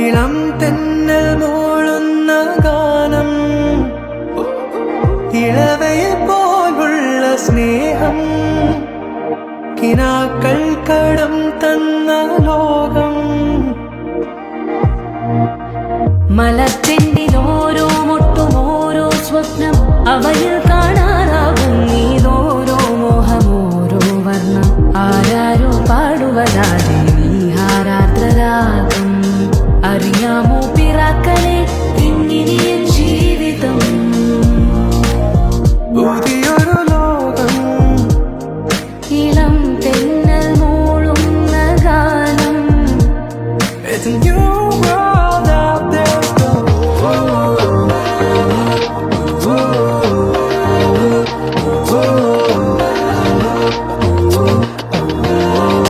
ഇളം തെന്നൽ മൂളുന്ന ഗാനം, ഇളവയിൽ പോലുള്ള സ്നേഹം, കിനാക്കൾ കടം തന്ന ലോകം. മലത്തിൻ്റെ ഓരോ മുട്ടും ഓരോ സ്വപ്നം, അവയിൽ കാണാനാകും നീതോരോ മോഹം, ഓരോ വർണ്ണം ആരാരോ പാടുവതാരേ.